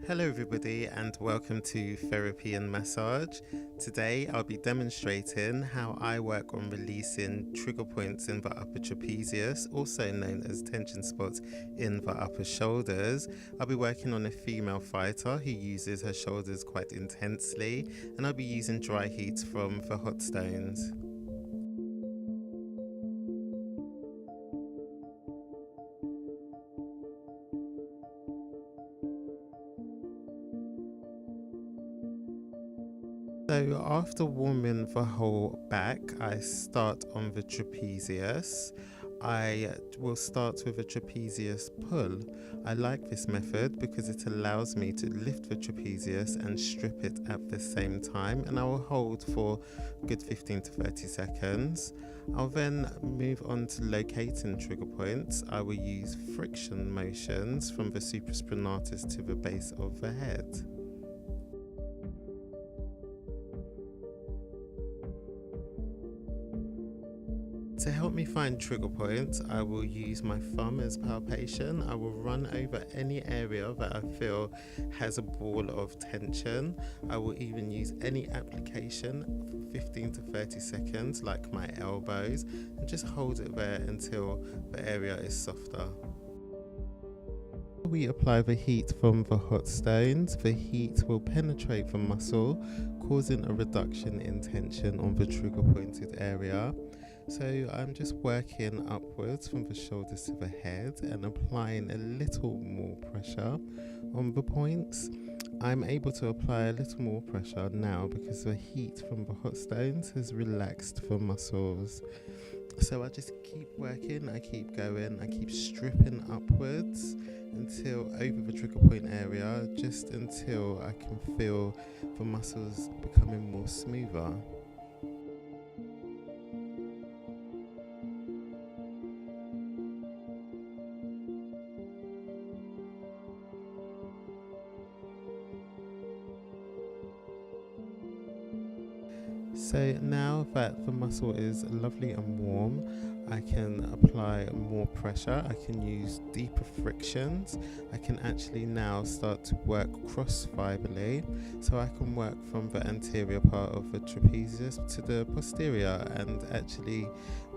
Hello everybody and welcome to Therapy and Massage. Today I'll be demonstrating how I work on releasing trigger points in the upper trapezius, also known as tension spots in the upper shoulders. I'll be working on a female fighter who uses her shoulders quite intensely, and I'll be using dry heat from the hot stones. So after warming the whole back, I start on the trapezius. I will start with a trapezius pull. I like this method because it allows me to lift the trapezius and strip it at the same time, and I will hold for a good 15 to 30 seconds. I'll then move on to locating trigger points. I will use friction motions from the supraspinatus to the base of the head. To help me find trigger points, I will use my thumb as palpation. I will run over any area that I feel has a ball of tension. I will even use any application for 15 to 30 seconds, like my elbows, and just hold it there until the area is softer. We apply the heat from the hot stones. The heat will penetrate the muscle, causing a reduction in tension on the trigger pointed area. So I'm just working upwards from the shoulders to the head and applying a little more pressure on the points. I'm able to apply a little more pressure now because the heat from the hot stones has relaxed the muscles. So I just keep working, I keep going, I keep stripping upwards until over the trigger point area, just until I can feel the muscles becoming more smoother. So now that the muscle is lovely and warm, I can apply more pressure. I can use deeper frictions. I can actually now start to work cross-fibally. So I can work from the anterior part of the trapezius to the posterior and actually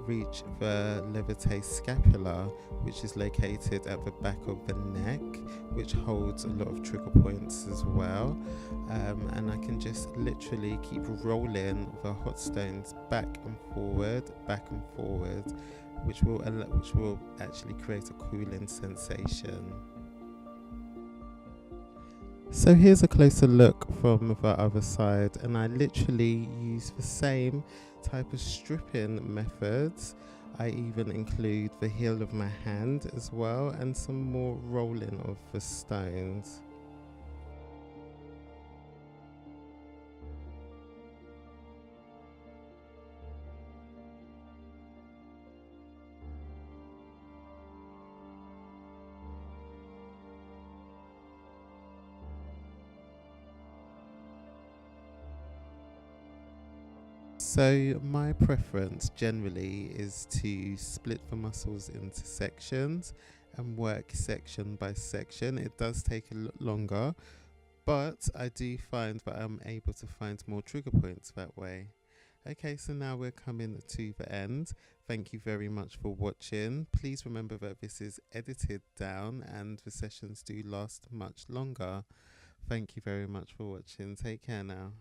reach the levator scapula, which is located at the back of the neck, which holds a lot of trigger points as well. And I can just literally keep rolling the hot stones back and forward, which will actually create a cooling sensation. So here's a closer look from the other side, and I literally use the same type of stripping methods. I even include the heel of my hand as well and some more rolling of the stones. So my preference generally is to split the muscles into sections and work section by section. It does take a lot longer, but I do find that I'm able to find more trigger points that way. Okay, so now we're coming to the end. Thank you very much for watching. Please remember that this is edited down and the sessions do last much longer. Thank you very much for watching. Take care now.